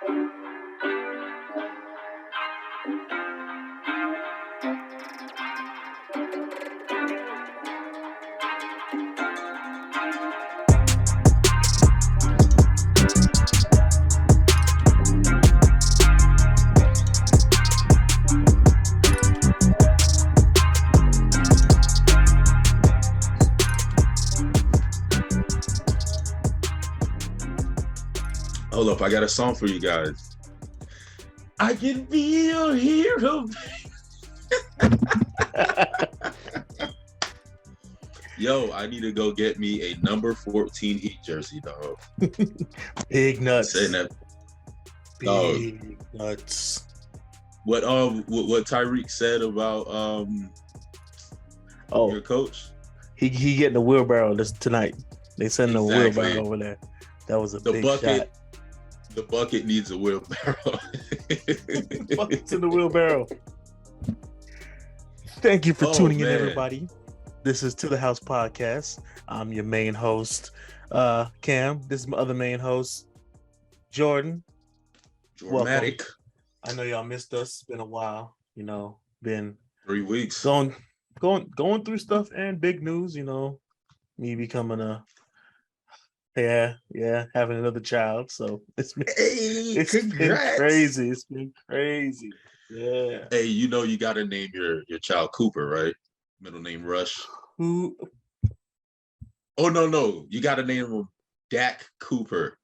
Hold up, I got a song for you guys. I can be your hero. Yo, I need to go get me a number 14 Heat jersey, dog. Big nuts. Saying that, Big nuts. What Tyreek said about your coach? He getting a wheelbarrow tonight. They sending a Exactly. wheelbarrow over there. That was a big bucket, shot. The bucket needs a wheelbarrow. Buckets in the wheelbarrow. Thank you for tuning in, everybody. This is To The House podcast. I'm your main host, Cam. This is my other main host, Jordan. Dramatic. Welcome. I know y'all missed us. It's been a while. Been 3 weeks. Going through stuff and big news. Me becoming having another child. So it's been crazy. It's been crazy. Yeah. Hey, you got to name your child Cooper, right? Middle name Rush. Who? Oh no! You got to name him Dak Cooper.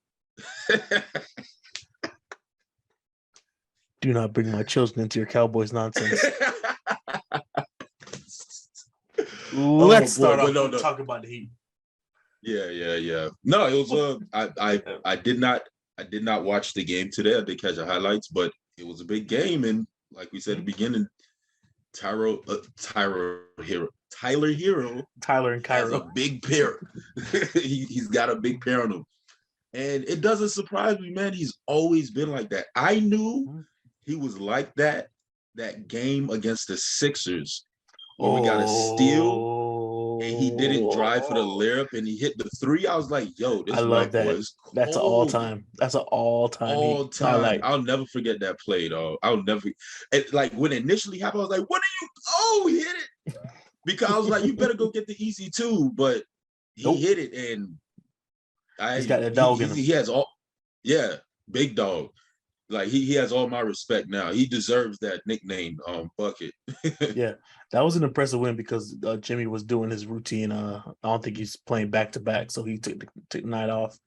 Do not bring my children into your Cowboys nonsense. Let's start off talking about the Heat. Yeah. No, it was I did not watch the game today. I did catch the highlights, but it was a big game, and like we said at the beginning, Tyler and Cairo has a big pair. He's got a big pair on him, and it doesn't surprise me, man. He's always been like that. I knew he was like that game against the Sixers when we got a steal and he didn't drive for the layup and he hit the three. I was like, yo, this white boy is cold. That's an all-time. That's an all-time highlight. I'll never forget that play, dog. I'll never. And like when it initially happened, I was like, what are you? Oh, he hit it. Because I was like, you better go get the easy two. But he hit it, and he's got that dog in him. He has all, big dog. Like he has all my respect now. He deserves that nickname, Bucket. Yeah, that was an impressive win because Jimmy was doing his routine. I don't think he's playing back to back, so he took the night off.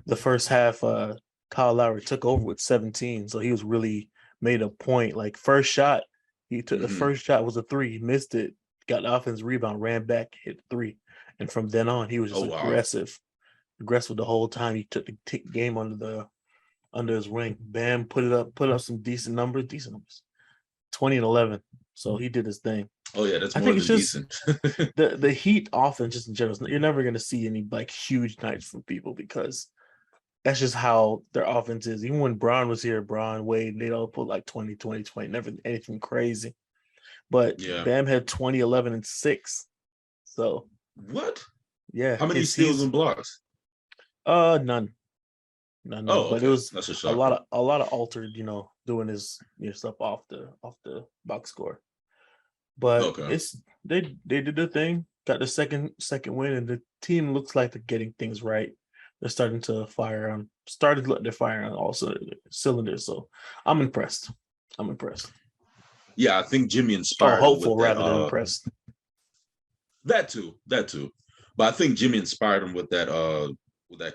The first half, Kyle Lowry took over with 17, so he was really made a point. Like first shot, he took the first shot was a three, he missed it, got the offense rebound, ran back, hit three, and from then on he was just aggressive the whole time. He took the game under his wing. Bam, put up some decent numbers. 20 and 11. So he did his thing. Oh yeah, that's more than decent. the Heat offense, just in general, you're never going to see any like huge nights from people because that's just how their offense is. Even when Bron was here, Wade, they'd all put like 20, never anything crazy. But Bam had 20, 11, and 6. So what? Yeah. How many steals and blocks? None. Oh, okay. But it was a lot of altered, doing his stuff off the box score. But they did their thing, got the second win, and the team looks like they're getting things right. They're starting to let their fire on all cylinders. So I'm impressed. Yeah, I think Jimmy inspired. Hopeful rather than impressed. That too. But I think Jimmy inspired him with that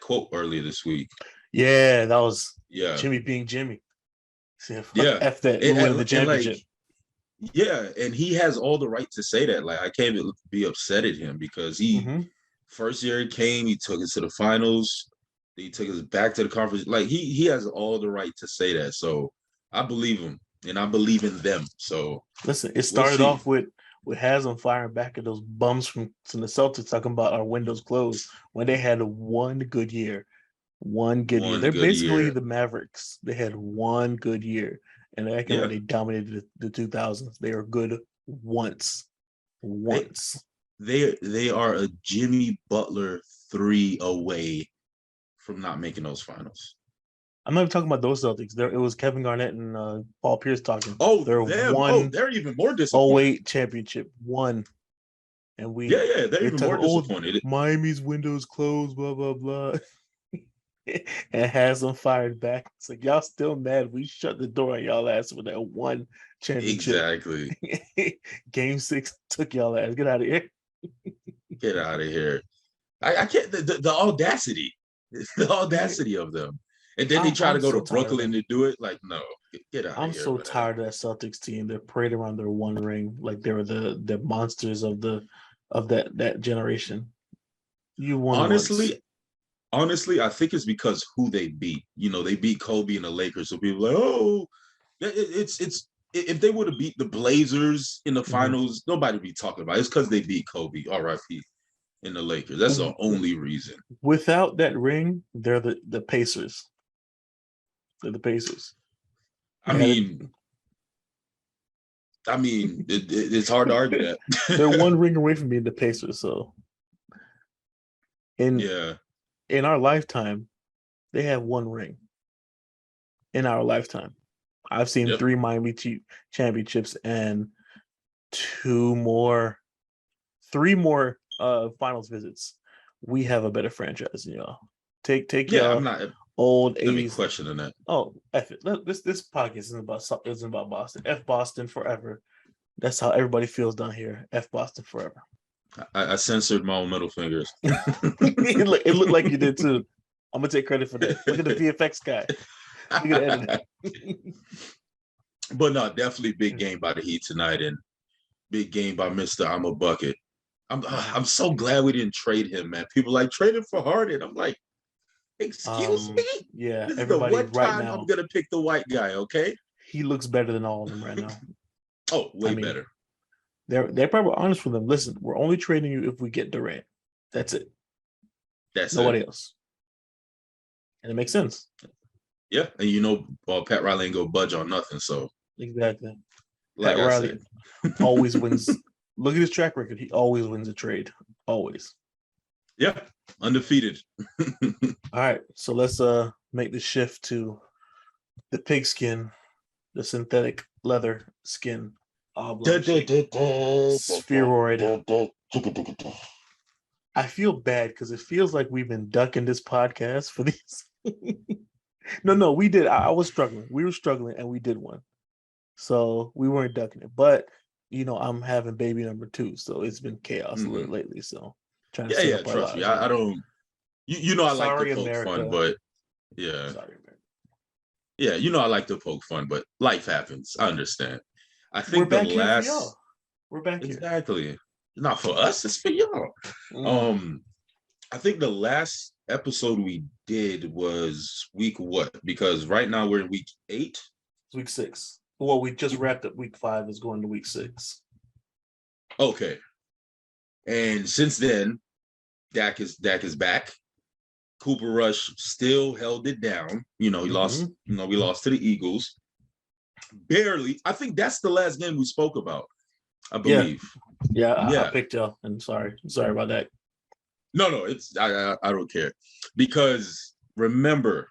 quote earlier this week. Yeah, that was Jimmy being Jimmy. F that, winning the championship. And he has all the right to say that. Like, I can't be upset at him because first year he came, he took us to the finals, he took us back to the conference. Like, he has all the right to say that. So I believe him, and I believe in them. So listen, it started off with Haslam firing back at those bums from the Celtics talking about our windows closed when they had one good year. They're basically the Mavericks. They had one good year, and they dominated the 2000s. They are good once. They are a Jimmy Butler 3 away from not making those finals. I'm not even talking about those Celtics. There, it was Kevin Garnett and Paul Pierce talking. Oh, They're them. Oh, one they're even more oh disappointed. 08 championship, one, and Yeah, yeah, they're they're even talking. more Oh, disappointed. Miami's windows closed, blah blah blah, and has them fired back. It's like y'all still mad? We shut the door on y'all ass with that one championship. Exactly. Game 6 took y'all ass. Get out of here. Get out of here. I can't. The audacity, the audacity of them. And then they try to I'm go so to tired of Brooklyn them. to do it. Like, no, get out of I'm here, so man. tired of that Celtics team. They're parade around their one ring like they were the monsters of that generation. You won once. Honestly, honestly, I think it's because who they beat. You know, they beat Kobe and the Lakers, so people are like, oh, it's if they would have beat the Blazers in the Mhm. finals, nobody would be talking about it. It's because they beat Kobe, RIP, in the Lakers. That's the only reason. Without that ring, they're the Pacers. They're the Pacers. I They had a, mean, it's hard to argue they're that. one ring away from being the Pacers. So in Yeah. in our lifetime, they have one ring. In our lifetime, I've seen Yep. 3 Miami championships and two more, 3 more finals visits. We have a better franchise than y'all. Take Yeah. I'm y'all not. old Let me 80s. question that. Oh, F it. This podcast isn't about Boston. F Boston forever. That's how everybody feels down here. F Boston forever. I censored my own middle fingers. It looked like you did too. I'm gonna take credit for that. Look at the VFX guy. Look at the editing. But no, definitely big game by the Heat tonight, and big game by Mister I'm a bucket. I'm so glad we didn't trade him, man. People like trade him for Harden. I'm like, excuse me. Yeah, This is the everybody one right time I'm now, gonna pick the white guy. Okay. he looks better than all of them right now. Oh, I way mean, better. they're probably honest with them. Listen, we're only trading you if we get Durant. That's it. That's it. Nobody else. And it makes sense. Yeah, and you know, Pat Riley ain't go budge on nothing. So, Exactly. like Pat I Riley said, always wins. Look at his track record. He always wins a trade. Always. yeah, undefeated. All right. So let's make the shift to the pigskin, the synthetic leather skin oblong shape spheroid. I feel bad because it feels like we've been ducking this podcast for these. No, we did. I was struggling. We were struggling, and we did one. So we weren't ducking it. But I'm having baby number 2, so it's been chaos a little Mhm. lately. So trying to Yeah, set yeah, up our trust me. lives I right. don't. You know, I like to Sorry, poke fun, America. but yeah, Sorry, America. yeah, you know, I like to poke fun, but life happens. I understand. I We're think the back here for last y'all. We're back here. exactly not for us, it's for y'all. Mm. Um, I think the last episode we did was week what? Because right now we're in week 8. It's week 6. Well, we just wrapped up week 5. Is going to week 6. Okay, and since then, Dak is back. Cooper Rush still held it down. You know, he Mm-hmm. lost. You know, we lost to the Eagles barely. I think that's the last game we spoke about. I Yeah, believe. yeah. I Yeah. picked y'all, and sorry about that. No. It's I don't care because remember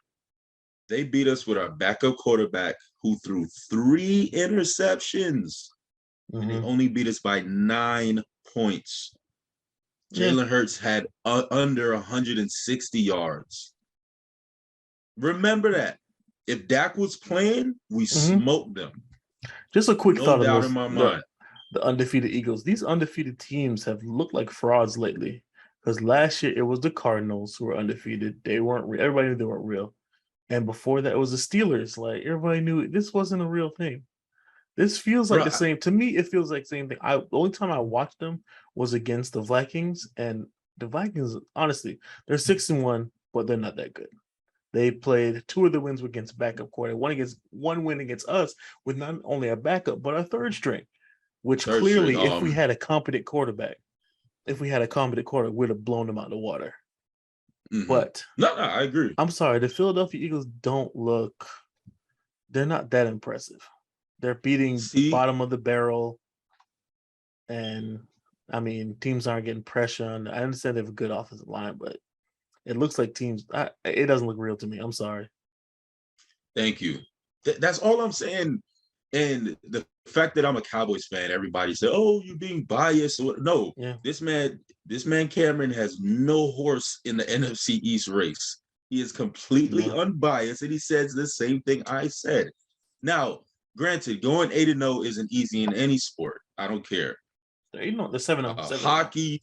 they beat us with our backup quarterback who threw 3 interceptions and they Mm-hmm. only beat us by 9 points. Yeah. Jalen Hurts had under 160 yards. Remember that. If Dak was playing, we Mm-hmm. smoked them. Just a quick No thought on doubt in those my mind. the undefeated Eagles. These undefeated teams have looked like frauds lately. Because last year it was the Cardinals who were undefeated. They weren't real. Everybody knew they weren't real. And before that, it was the Steelers. Like everybody knew this wasn't a real thing. This feels like Bro, the same. To me, it feels like the same thing. The only time I watched them was against the Vikings, and the Vikings, honestly, they're 6-1, but they're not that good. They played 2 of the wins against backup quarterback, one win against us with not only a backup but a third string. Which third string. clearly, if we had a competent quarterback, we'd have blown them out of the water. Mm-hmm. But No, I agree. I'm sorry, the Philadelphia Eagles don't look. They're not that impressive. They're beating See, bottom of the barrel, and I mean, teams aren't getting pressure on. I understand they have a good offensive line, but it looks like teams. It doesn't look real to me. I'm sorry. Thank you. That's all I'm saying. And the fact that I'm a Cowboys fan, everybody said, "Oh, you're being biased." No, Yeah. this man Cameron has no horse in the NFC East race. He is completely No. unbiased, and he says the same thing I said. Now, granted, going 8-0 isn't easy in any sport. I don't care. The 7-0. Hockey,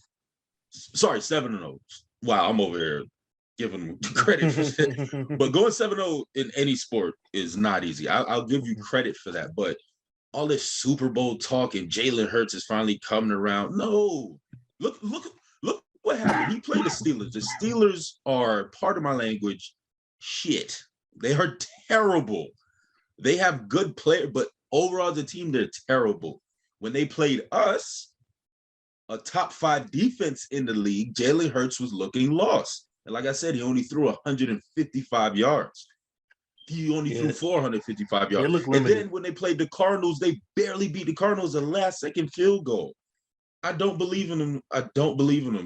sorry, 7-0. Wow, I'm over here giving him credit for that. But going 7-0 in any sport is not easy. I'll give you credit for that. But all this Super Bowl talk and Jalen Hurts is finally coming around. No, look what happened. He played the Steelers. The Steelers are, part of my language, shit. They are terrible. They have good players, but overall, the team, they're terrible. When they played us, a top 5 defense in the league, Jalen Hurts was looking lost. And like I said, he only threw 155 yards. He only threw 455 yards. They look limited. limited. And then when they played the Cardinals, they barely beat the Cardinals, a last-second field goal. I don't believe in them.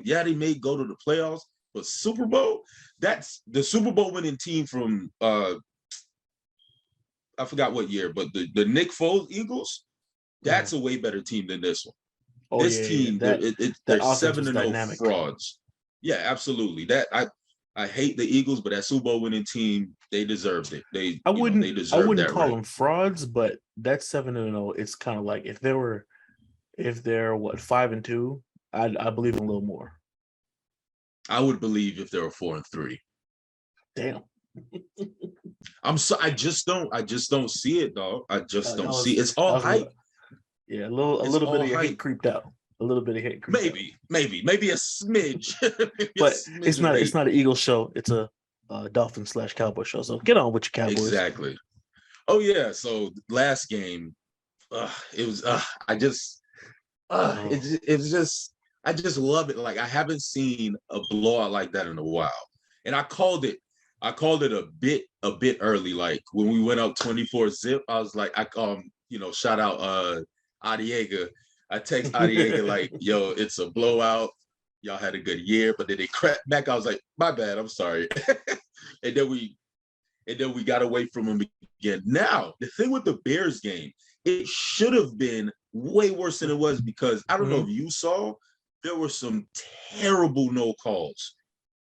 Yeah, they may go to the playoffs, but Super Bowl, that's the Super Bowl winning team from I forgot what year, but the Nick Foles Eagles, that's a way better team than this one. Oh, this team, they're 7-0 frauds. Yeah, absolutely. I hate the Eagles, but that Super Bowl winning team, they deserved it. They wouldn't call them frauds, but that 7-0, it's kind of like if they're 5-2, I believe in a little more. I would believe if they were 4-3. Damn. I just don't see it, dog. I just don't see it. It's all hype. Yeah, a little bit of your hate creeped out. A little bit of hate creeped out. Maybe a smidge. But it's not an Eagles show. It's a Dolphins / Cowboy show. So get on with your Cowboys. Exactly. Oh yeah. So last game, it was. I just love it. Like I haven't seen a blowout like that in a while, and I called it a bit early. Like when we went up 24-0, I was like, shout out Adiega. I text Adiega like, yo, it's a blowout. Y'all had a good year, but then they cracked back. I was like, my bad, I'm sorry. and then we got away from them again. Now, the thing with the Bears game, it should have been way worse than it was because I don't know if you saw, there were some terrible no calls.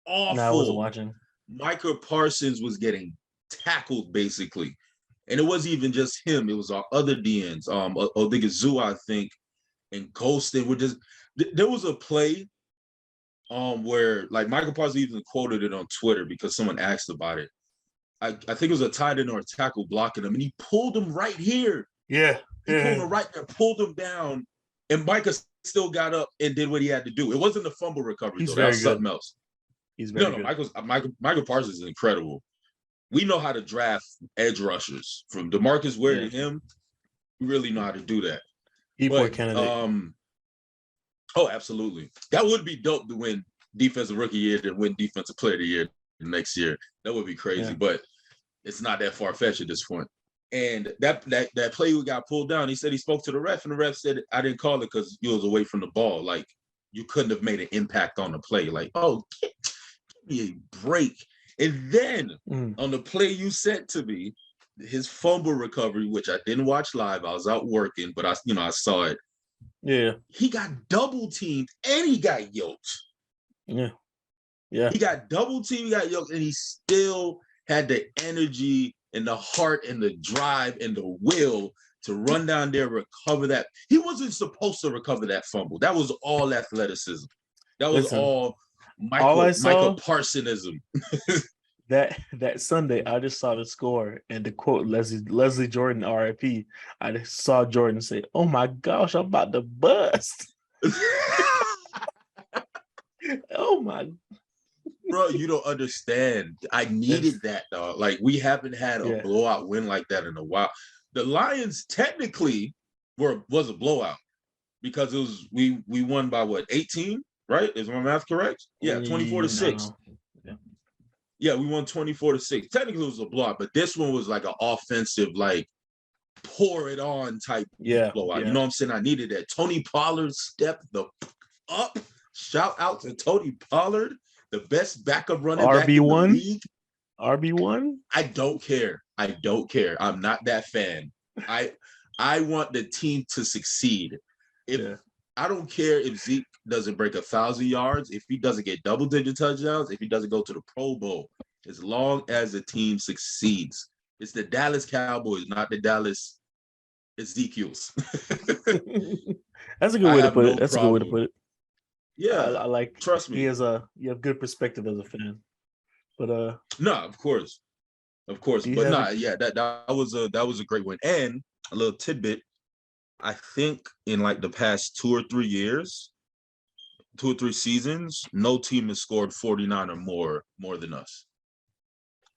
Awful. No, I wasn't watching. Micah Parsons was getting tackled basically. And it wasn't even just him. It was our other DNs. Odigizua, I think, and Golston were just. There was a play, where like Michael Parsons even quoted it on Twitter because someone asked about it. I think it was a tight end or a tackle blocking him, and he pulled him right here. Yeah, he pulled him right there, pulled him down, and Micah still got up and did what he had to do. It wasn't a fumble recovery though. That was something else. He's very good. Michael Parsons is incredible. We know how to draft edge rushers from DeMarcus Ware to him. We really know how to do that. Candidate. Oh, absolutely. That would be dope to win defensive rookie year and win defensive player of the year next year. That would be crazy, but it's not that far-fetched at this point. And that play we got pulled down, he said he spoke to the ref, and the ref said, I didn't call it because you was away from the ball. Like, you couldn't have made an impact on the play. Like, give me a break. And then on the play you sent to me, his fumble recovery, which I didn't watch live, I was out working, but I saw it. Yeah. He got double teamed and he got yoked. Yeah. Yeah. He got double teamed, he got yoked, and he still had the energy and the heart and the drive and the will to run down there, recover that. He wasn't supposed to recover that fumble. That was all athleticism. That was all Michael Parsonism. That Sunday, I just saw the score and to quote Leslie Jordan, RIP, I just saw Jordan say, "Oh my gosh, I'm about to bust." Oh my. Bro, you don't understand. I needed that, dog. Like, we haven't had a blowout win like that in a while. The Lions technically was a blowout because it was we won by what, 18, right? Is my math correct? Yeah, 24-6. Yeah, we won 24-6. Technically, it was a blowout, but this one was like an offensive, like, pour it on type blowout. Yeah. You know what I'm saying? I needed that. Tony Pollard stepped up. Shout out to Tony Pollard, the best backup running back in the league. RB1? I don't care. I don't care. I'm not that fan. I want the team to succeed. If I don't care if Zeke doesn't break 1,000 yards, if he doesn't get double-digit touchdowns, if he doesn't go to the Pro Bowl, as long as the team succeeds. It's the Dallas Cowboys, not the Dallas Ezekiels. That's a good I way to have put it. no That's a good way to problem. put it. Yeah, I like trust me. he has a you have good perspective as a fan. But No, of course. do you But have nah, it? yeah, that was a great win. And a little tidbit, I think in like the past 2 or 3 years, 2 or 3 seasons, no team has scored 49 or more than us.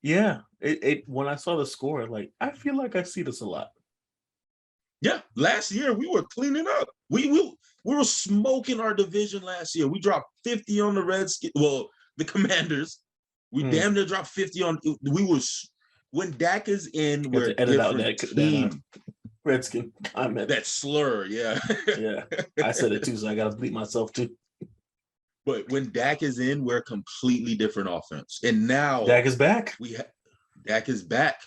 Yeah. It when I saw the score, like I feel like I see this a lot. Yeah, last year we were cleaning up. We were smoking our division last year. We dropped 50 on the Redskins. Well, the Commanders. We damn near dropped 50 on. We were when Dak is in, You have we're to a edit out different that team. Redskin comment. That slur, yeah. Yeah. I said it too, so I gotta bleep myself too. But when Dak is in, we're a completely different offense. And now Dak is back. Dak is back.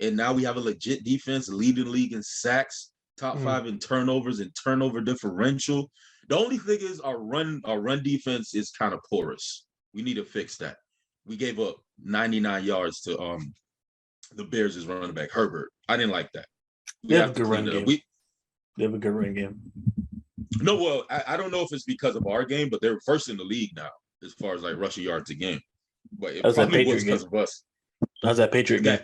And now we have a legit defense, leading the league in sacks, top 5 in turnovers and turnover differential. The only thing is our run defense is kind of porous. We need to fix that. We gave up 99 yards to the Bears' running back Herbert. I didn't like that. We They have have a to good clean run it up. game. They have a good run game. No, well, I don't know if it's because of our game, but they're first in the league now as far as like rushing yards a game. But it How's that probably Patriot was because game? of us. How's that Patriot game?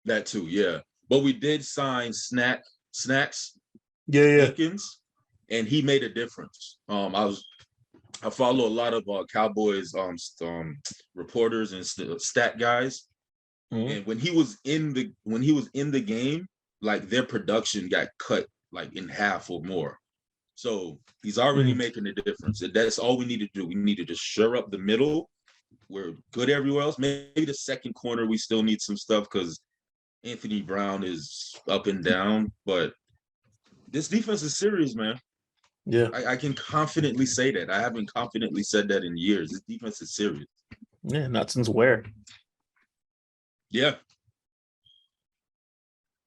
That too, yeah. But we did sign Snacks Yeah. Jenkins, and he made a difference. I follow a lot of Cowboys reporters and stat guys, and when he was in the game, like their production got cut like in half or more. So he's already making a difference. And that's all we need to do. We need to just shore up the middle. We're good everywhere else. Maybe the second corner, we still need some stuff because Anthony Brown is up and down. But this defense is serious, man. Yeah. I can confidently say that. I haven't confidently said that in years. This defense is serious. Yeah, not since where? Yeah.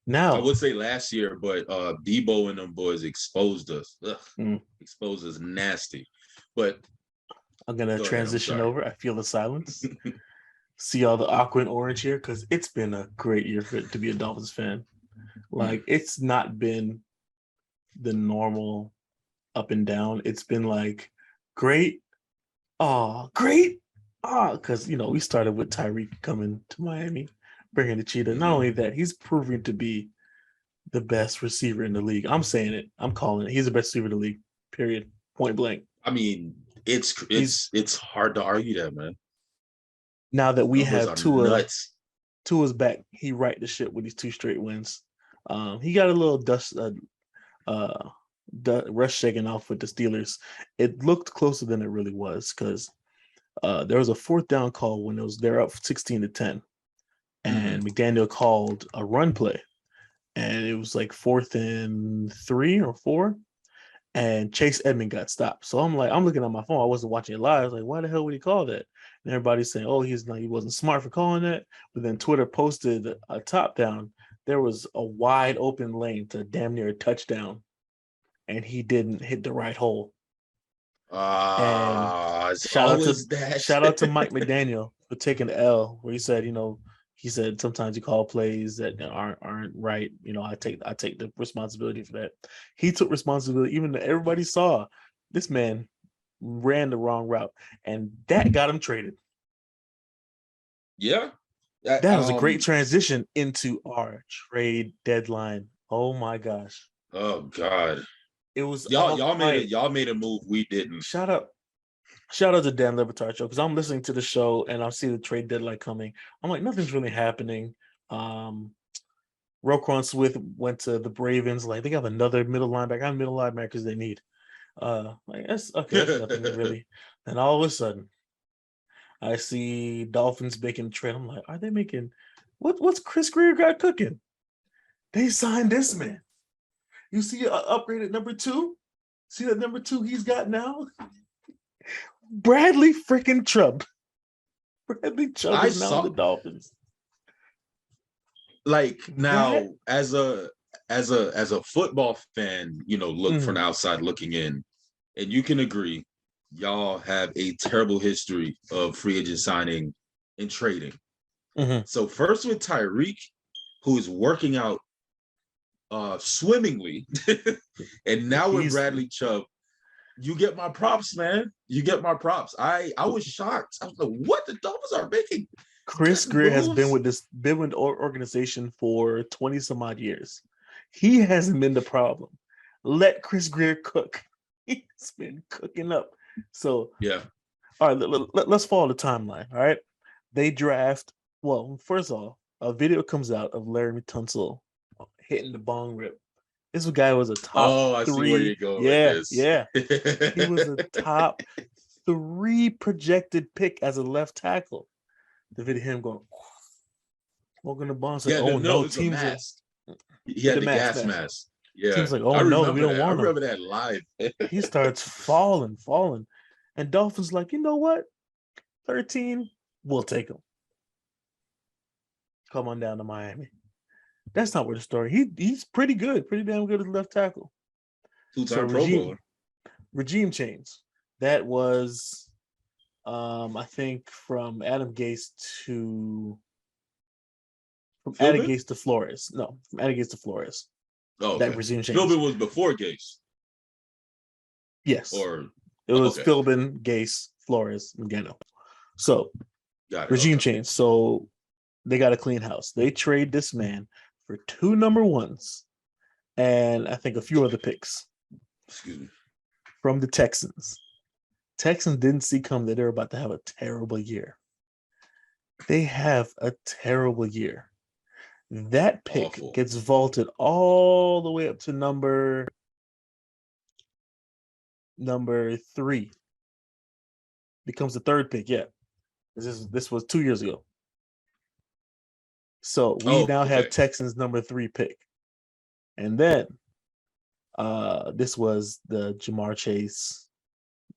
Now I would say last year, but Debo and them boys exposed us. Exposed us nasty. But I'm gonna transition over. I feel the silence. See all the awkward orange here because it's been a great year to be a Dolphins fan. Like it's not been the normal up and down. It's been like great, because we started with Tyreek coming to Miami, bringing the cheetah. Not only that, he's proving to be the best receiver in the league. I'm saying it. I'm calling it. He's the best receiver in the league. Period. Point blank. I mean, it's hard to argue that, man. Now that we have nuts. Tua's back, he right the shit with these 2 straight wins. He got a little rush shaken off with the Steelers. It looked closer than it really was because there was a 4th down call when they're up 16-10, and McDaniel called a run play, and it was like 4th and 3 or 4, and Chase Edmond got stopped. So I'm looking at my phone. I wasn't watching it live. I was like, why the hell would he call that? And everybody's saying, oh, he wasn't smart for calling that. But then Twitter posted a top down. There was a wide open lane to damn near a touchdown, and he didn't hit the right hole. Shout out to Mike McDaniel for taking the L, where he said sometimes you call plays that aren't right. I take the responsibility for that. He took responsibility, even though everybody saw this man ran the wrong route, and that got him traded. Yeah. That was a great transition into our trade deadline. Oh my gosh. Oh God. It was y'all made a move we didn't. Shout out to Dan Le Batard show, because I'm listening to the show and I see the trade deadline coming. I'm like, nothing's really happening. Roquan Smith went to the Ravens. Like, they have another middle linebacker. How many middle linebackers they need? That's okay. That's nothing really. And all of a sudden, I see Dolphins making a trade. I'm like, are they making what's Chris Greer got cooking? They signed this man. You see an upgrade at number 2? See that number 2 he's got now? Bradley freaking Chubb. Bradley Chubb I is now on the saw Dolphins. like That now as a football fan, look from mm, the outside looking in, and you can agree, y'all have a terrible history of free agent signing and trading. mhm. So first with Tyreek, who is working out swimmingly, and now with He's Bradley Chubb, you get my props, man. You get my props. I was shocked. I was like, what, the Dolphins are making Chris good Greer has been moves? with the organization for 20 some odd years. He hasn't been the problem. Let Chris Greer cook. He's been cooking up. So, Yeah. all right, let's follow the timeline. All right. They draft, well, first of all, a video comes out of Larry Tunsil hitting the bong rip. This guy was a top Oh, I see where you're three. going with Yeah, this. yeah. He was a top three projected pick as a left tackle. The video him going, smoking the bong. Like, Yeah, oh no, no, it's a teams are mask. He with had the the mask, gas mask. mask. Yeah, Teams like, I oh no, we remember don't that. I want him. remember that live. He starts falling. And Dolphins like, you know what? 13, we'll take him. Come on down to Miami. That's not where the story. He's pretty good, pretty damn good as left tackle. So Two-time Pro Bowler. regime change. That was I think from Adam Gase Philbin? to Flores. No, from Adam Gase to Flores. Oh, That okay. regime change. Philbin was before Gase. Yes. Or It was okay. Philbin, Gase, Flores, and Gano. So Got it. regime Okay. change. So they got a clean house. They trade this man for 2 number ones and I think a few other picks Excuse me. from the Texans. Texans didn't see come that they're about to have a terrible year. They have a terrible year. That pick Awful. gets vaulted all the way up to number 3. Becomes the 3rd pick. Yeah, this was 2 years ago. So we now have okay. Texans number 3 pick, and then this was the Jamar Chase,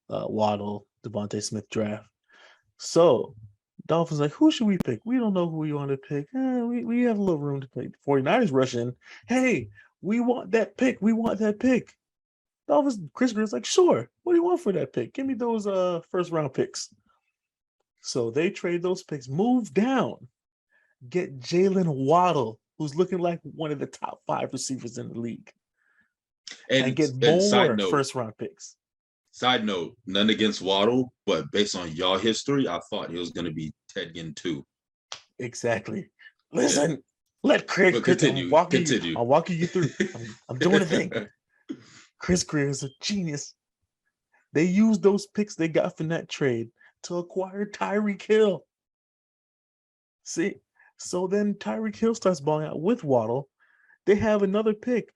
Waddle, Devontae Smith draft. So Dolphins like, who should we pick? We don't know who we want to pick. We have a little room to pick. 49ers rush in. Hey, we want that pick. We want that pick. Dolphins, Chris Green's like, sure. What do you want for that pick? Give me those first round picks. So they trade those picks, move down, get Jalen Waddle, who's looking like one of the top 5 receivers in the league, and get And more first round picks. side note, none against Waddle, but based on y'all history, I thought it was going to be Ted Ginn too. Exactly. Listen, let Chris. Continue. I'm walking you through. I'm doing the thing. Chris Greer is a genius. They used those picks they got from that trade to acquire Tyreek Hill. See, so then Tyreek Hill starts balling out with Waddle. They have another pick.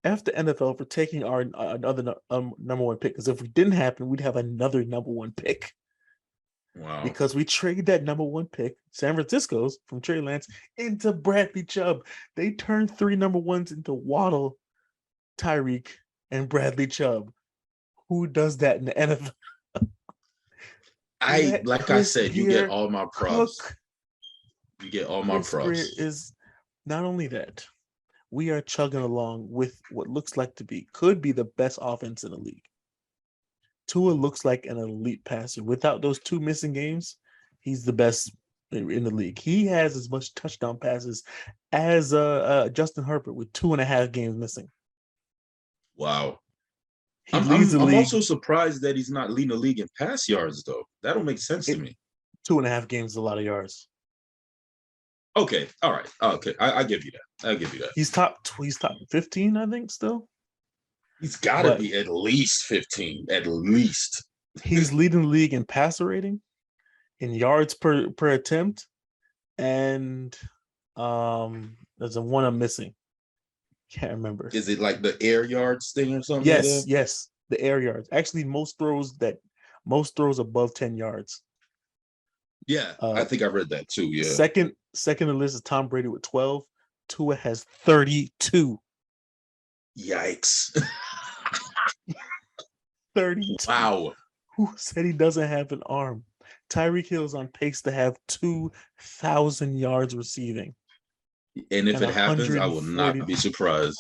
F the NFL for taking our another number 1 pick. Because if it didn't happen, we'd have another number 1 pick. Wow. Because we traded that number 1 pick, San Francisco's from Trey Lance, into Bradley Chubb. They turned 3 number 1s into Waddle, Tyreek, and Bradley Chubb. Who does that in the NFL? I said, you get all my props. Cook. You get all my Chris props. Greer is not only that, we are chugging along with what looks like could be the best offense in the league. Tua looks like an elite passer. Without those 2 missing games, he's the best in the league. He has as much touchdown passes as Justin Herbert with 2.5 games missing. Wow. He leads the I'm league. also surprised that he's not leading the league in pass yards, though. That don't make sense to me. 2.5 games is a lot of yards. Okay. All right. Okay. I give you that. I'll give you that. He's top 15, I think, still. He's got to be at least 15. At least. He's leading the league in passer rating, in yards per attempt, and there's a one I'm missing. Can't remember. Is it like the air yards thing or something? Yes, the air yards. Actually, most throws above 10 yards. Yeah, I think I read that too. Yeah. Second on the list is Tom Brady with 12. Tua has 32. Yikes. 32. Wow. Who said he doesn't have an arm? Tyreek Hill is on pace to have 2,000 yards receiving And if and it happens, I will 140. not be surprised.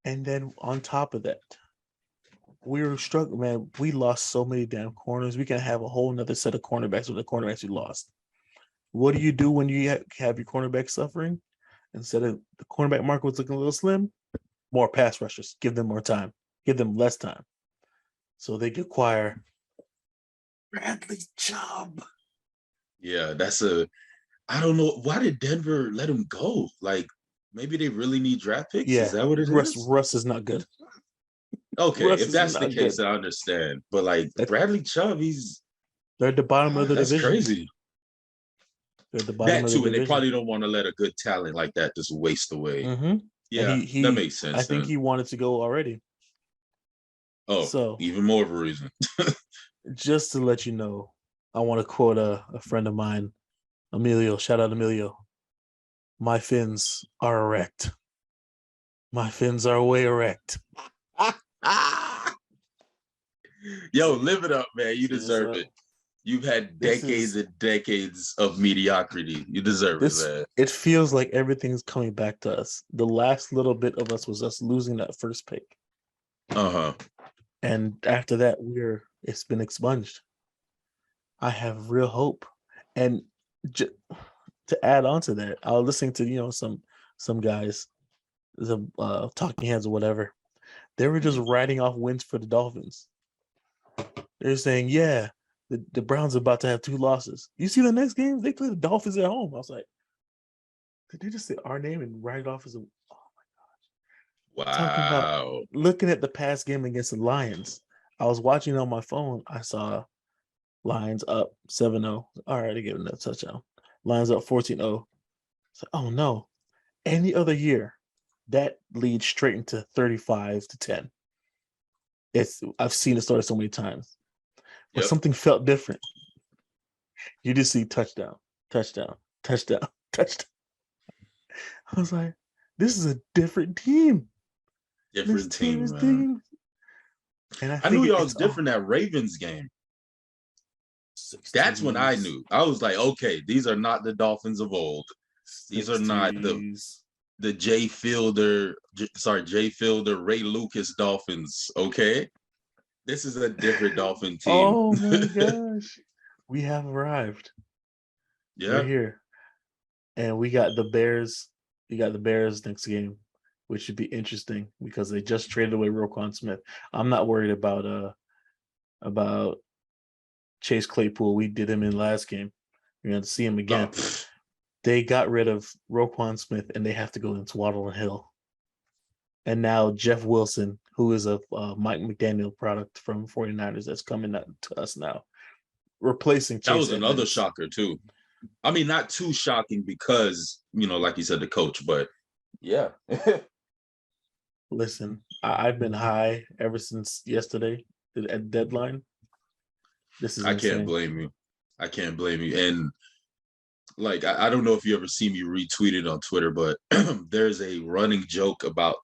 And then on top of that, we were struggling, man. We lost so many damn corners. We can have a whole nother set of cornerbacks with the cornerbacks we lost. What do you do when you have your cornerback suffering? Instead of the cornerback market was looking a little slim, more pass rushers. Give them more time. Give them less time. So they could acquire Bradley Chubb. Yeah, I don't know. Why did Denver let him go? Like, maybe they really need draft picks? Yeah, Is that what it is? Russ is not good. Okay, Russ if is that's the not case, good. I understand. But like Bradley Chubb, They're at the bottom of the that's division. crazy. They're at the bottom That of the too, and they division. probably don't want to let a good talent like that just waste away. Mm-hmm. And Yeah, that makes I sense think then. he wanted to go already. Oh, So even more of a reason. just to let you know, I want to quote a friend of mine, Emilio. Shout out Emilio. My fins are erect. My fins are way erect. Yo, live it up, man. You deserve So it. You've had this decades is and decades of mediocrity. You deserve it, this. man. It feels like everything's coming back to us. The last little bit of us was us losing that first pick, Uh-huh. and after that, it's been expunged. I have real hope, and j- to add on to that, I was listening to some guys, some talking heads or whatever. They were just writing off wins for the Dolphins. They're saying, yeah, the Browns are about to have 2 losses. You see the next game? They play the Dolphins at home. I was like, did they just say our name and write it off as a talking about Wow. looking at the past game against the Lions? I was watching on my phone. I saw Lions up 7-0. All right, I gave them that touchdown. Lions up 14-0. So, oh no. Any other year, that leads straight into 35-10. I've seen the story so many times. But Yep. something felt different. You just see touchdown, touchdown, touchdown, touchdown. I was like, this is a different team. This Different team team, is man. digging. And I I knew think y'all it's was different that Ravens game. 60s, That's when I knew. I was like, okay, these are not the Dolphins of old. These are not the 60s. Jay Fielder, Ray Lucas Dolphins. Okay. This is a different Dolphin team. Oh my gosh. We have arrived. We're Yeah. here. And we got the Bears. We got the Bears next game, which should be interesting because they just traded away Roquan Smith. I'm not worried about Chase Claypool. We did him in last game. We're going to see him again. Oh, They got rid of Roquan Smith, and they have to go into Waddle and Hill. And now Jeff Wilson, who is a Mike McDaniel product from 49ers that's coming to us now, replacing that Chase was another Edmonds. shocker, too. I mean, not too shocking because, like you said, the coach, but yeah. Listen, I've been high ever since yesterday at deadline. This is I can't insane. blame you. I can't blame you. And like, I don't know if you ever see me retweet it on Twitter, but there's a running joke about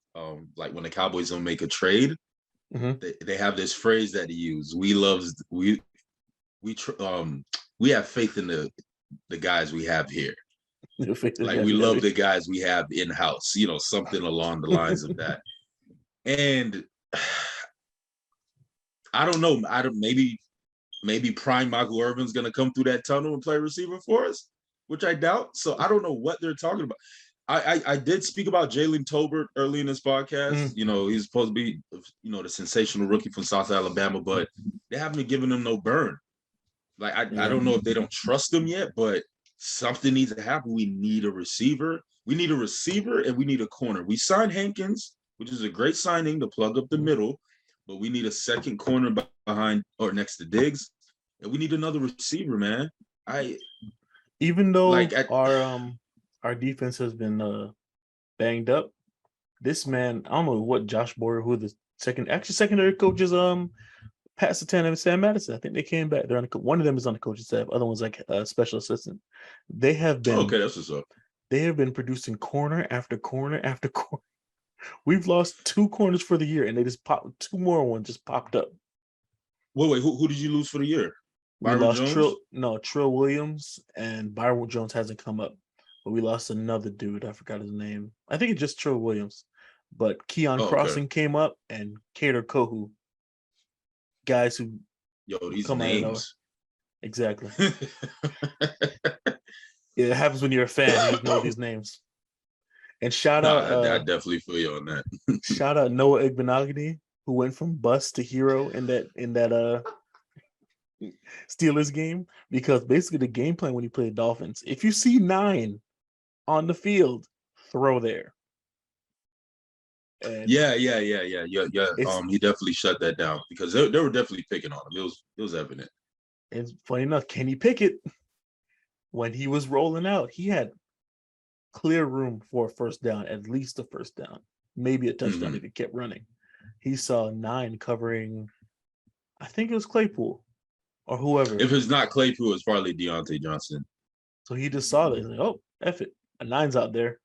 like when the Cowboys don't make a trade, they have this phrase that they use. We have faith in the guys we have here. Like we love the guys we have in house, something along the lines of that. And I don't know. Maybe prime Michael Irvin's gonna come through that tunnel and play receiver for us, which I doubt. So I don't know what they're talking about. I did speak about Jalen Tolbert early in this podcast. He's supposed to be, the sensational rookie from South Alabama, but they haven't been giving him no burn. Like I don't know if they don't trust him yet, but something needs to happen. We need a receiver. We need a receiver and we need a corner. We signed Hankins, which is a great signing to plug up the middle, but we need a second corner behind or next to Diggs, and we need another receiver, man. Even though our defense has been banged up, this man, I don't know what Josh Boyer, who the secondary coaches, Pat Satan and Sam Madison. I think they came back. They're one of them is on the coaching staff. Other one's like a special assistant. They have been okay. That's what's up. They have been producing corner after corner after corner. We've lost 2 corners for the year, and they just popped 2 more. One just popped up. Wait. Who did you lose for the year? We Byron lost Jones? Trill Williams, and Byron Jones hasn't come up. But we lost another dude. I forgot his name. I think it's just Trill Williams. But Keon Oh, okay. Crossing came up and Cater Kohu. Guys who Yo, these come out of nowhere. names. Exactly. It happens when you're a fan. You know these names. And shout Nah, out I definitely feel you on that. shout out Noah Igbenogany, who went from bust to hero in that Steelers game, because basically the game plan when you play Dolphins, if you see 9 on the field, throw there. And Yeah. it's He definitely shut that down because they were definitely picking on him. It was evident. it's funny enough, Kenny Pickett, when he was rolling out, he had clear room for a first down, at least a first down, maybe a touchdown if he kept running. He saw 9 covering, I think it was Claypool or whoever. If it's not Claypool, it's probably Deontay Johnson. So he just saw that. He's like, oh, F it. A 9's out there.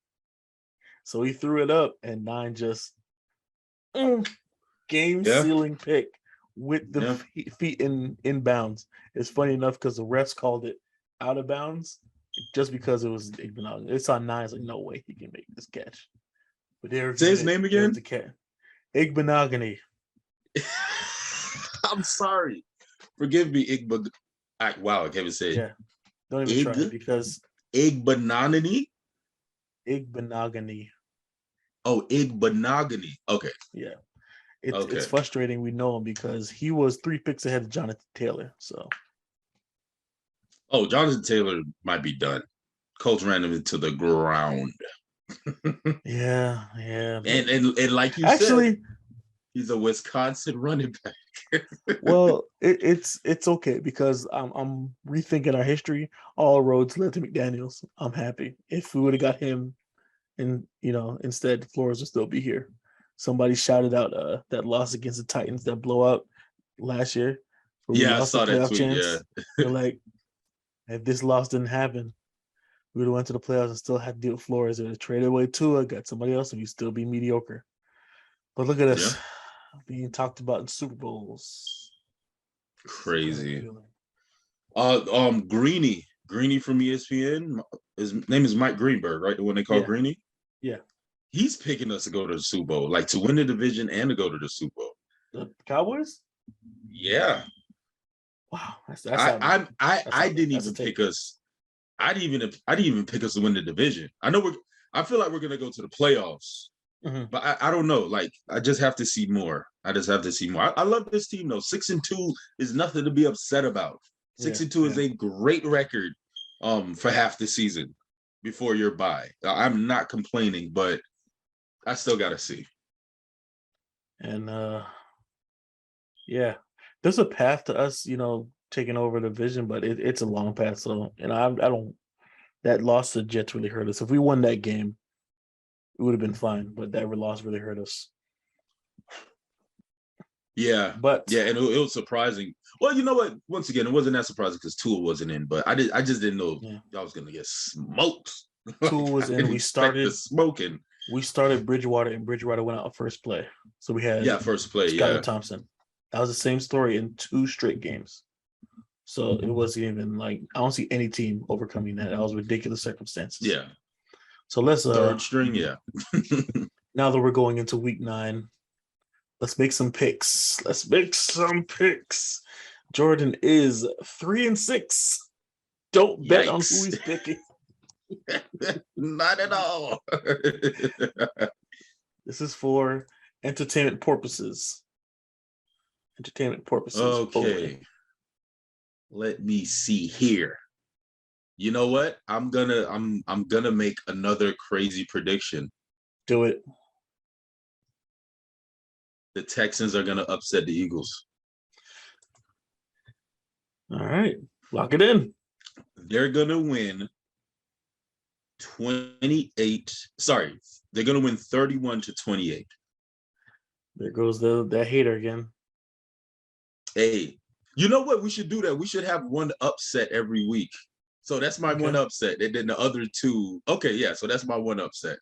So he threw it up, and 9 just game sealing pick with the feet in bounds. It's funny enough because the refs called it out of bounds just because it was Igbenogany. It's on 9. It's like, no way he can make this catch. But there, say his name again. The cat, Igbenogany. I'm sorry. Forgive me, wow, I can't even say it. Yeah, don't even try it because Igbenogany. Igbenogany. Oh, Igbenogany. Okay. Yeah. It's frustrating. We know him because he was 3 picks ahead of Jonathan Taylor. So, Jonathan Taylor might be done. Colts ran him into the ground. yeah. And like you said, he's a Wisconsin running back. Well, it's okay because I'm rethinking our history. All roads led to McDaniels. I'm happy. If we would have got him, and instead Flores would still be here. Somebody shouted out that loss against the Titans, that blowout last year. Yeah, I saw that tweet. Chance. Yeah, they're like, if this loss didn't happen, we would have went to the playoffs and still had to deal with Flores. They would have traded away Tua, got somebody else, and we'd still be mediocre. But look at us being talked about in Super Bowls. Crazy. Greeny from ESPN. His name is Mike Greenberg, right? The one they call Greeny. Yeah. He's picking us to go to the Super Bowl, like to win the division and to go to the Super Bowl. The Cowboys? Yeah. Wow. I didn't even pick us. I didn't even pick us to win the division. I feel like we're gonna go to the playoffs. But I don't know. Like, I just have to see more. I love this team though. 6-2 is nothing to be upset about. 6-2 is a great record for half the season before your bye. I'm not complaining, but I still gotta see. And there's a path to us, taking over the division, but it's a long path. So, I don't. That loss to the Jets really hurt us. If we won that game, it would have been fine, but that loss really hurt us. Yeah, and it was surprising. Well, you know what? Once again, it wasn't that surprising because Tua wasn't in, but I just didn't know y'all was gonna get smoked. Tua was in. We started smoking. We started Bridgewater, and Bridgewater went out first play. So we had first play. Skylar Thompson. That was the same story in 2 straight games. So it wasn't even like, I don't see any team overcoming that. That was ridiculous circumstances. Yeah. So let's third string, now that we're going into week 9, let's make some picks. Jordan is 3-6. Don't bet on who he's picking. Not at all. This is for entertainment purposes. Okay. Only. Let me see here. You know what? I'm gonna make another crazy prediction. Do it. The Texans are gonna upset the Eagles. All right. Lock it in. They're gonna win 28. Sorry, they're gonna win 31-28. There goes that hater again. Hey, you know what? We should do that. We should have one upset every week. So that's my one upset. And then the other 2. Okay, yeah. So that's my one upset.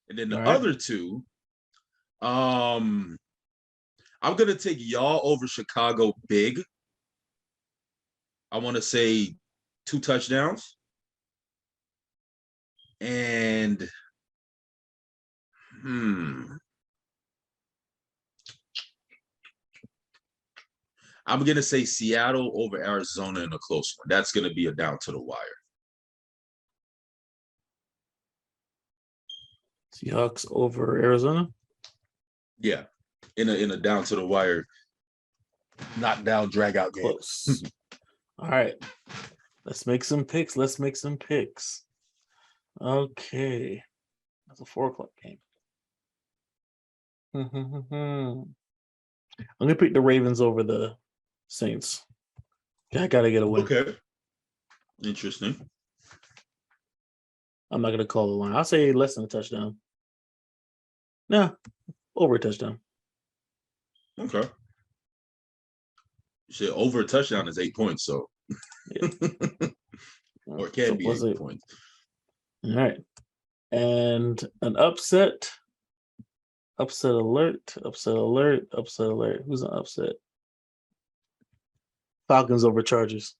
And then the other 2, I'm gonna take y'all over Chicago big. I want to say 2 touchdowns. And I'm gonna say Seattle over Arizona in a close one. That's gonna be a down to the wire. Seahawks over Arizona. Yeah, in a down to the wire, knockdown, drag out game. Close. All right, let's make some picks. Okay, that's a 4:00 game. I'm gonna pick the Ravens over the Saints. I gotta get a win. Okay, interesting. I'm not gonna call the line. I'll say less than a touchdown. Nah, over a touchdown. Okay. Shit, over a touchdown is 8 points, so Yeah. or it can be 8 points. All right. And an upset. Upset alert. Who's an upset? Falcons over Chargers.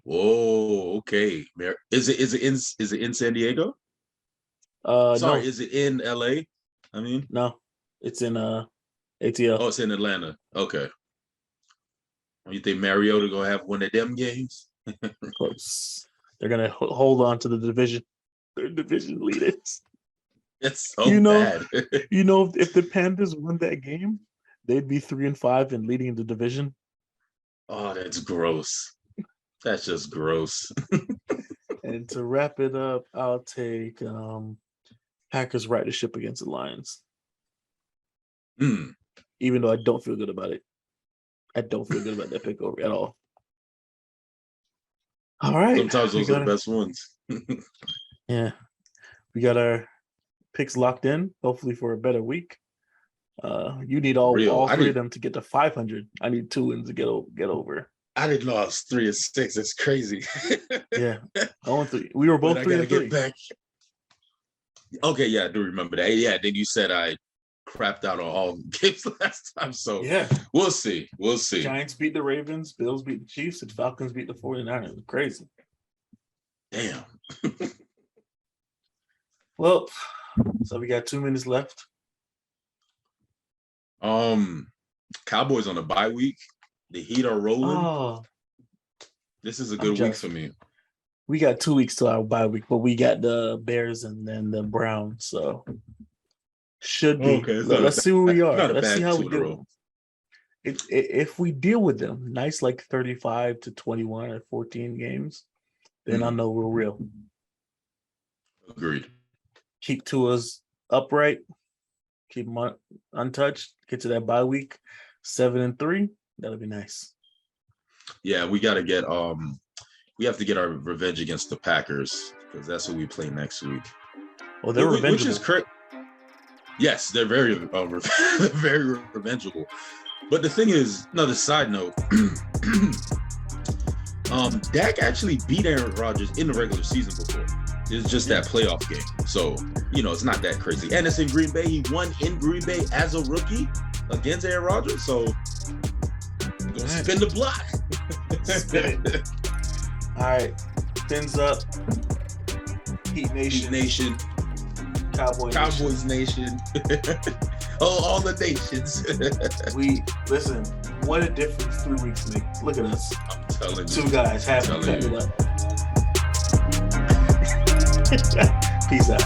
Whoa, okay. Is it in San Diego? Sorry, No. is it in LA? I mean, no, it's in ATL. Oh, it's in Atlanta. Okay. You think Mariota gonna have one of them games? Close. They're gonna hold on to the division. Their division leaders. It's so bad. If the Panthers win that game, they'd be 3-5 and leading the division. Oh, that's gross. That's just gross. And to wrap it up, I'll take Packers right to ship against the Lions. Even though I don't feel good about it. I don't feel good about that pick over at all. All right. Sometimes those are the best ones. Yeah. We got our picks locked in, hopefully for a better week. You need all three of them to get to 500. I need 2 wins to get over. I didn't know I was 3-6. It's crazy. Yeah. I want 3. We were both 3-3. Back. Okay, yeah, I do remember that. Yeah, then you said I crapped out on all games last time. So yeah, we'll see. Giants beat the Ravens, Bills beat the Chiefs, and Falcons beat the 49ers. Crazy. Damn. Well, so we got 2 minutes left. Cowboys on a bye week. The Heat are rolling. Oh, this is a good week for me. We got 2 weeks to our bye week, but we got the Bears and then the Browns. So should be. Okay, let's see where we are. Let's see how we do. If we deal with them, nice like 35 to 21 or 14 games, then I know we're real. Agreed. Keep Tua's upright. Keep them untouched. Get to that bye week, 7-3. That'll be nice. Yeah, we got to get we have to get our revenge against the Packers because that's who we play next week. Well, they're revengeable. Which is correct. Yes, they're very very revengeable. But the thing is, another side note, Dak actually beat Aaron Rodgers in the regular season before. It's just that playoff game. So, it's not that crazy. And it's in Green Bay. He won in Green Bay as a rookie against Aaron Rodgers. So, spin the block. Spin it. All right. Fins up. Heat Nation. Cowboys Nation. All the nations. Listen, what a difference 3 weeks makes. Look at us. I'm telling you. 2 guys happy to cut it up. Peace out.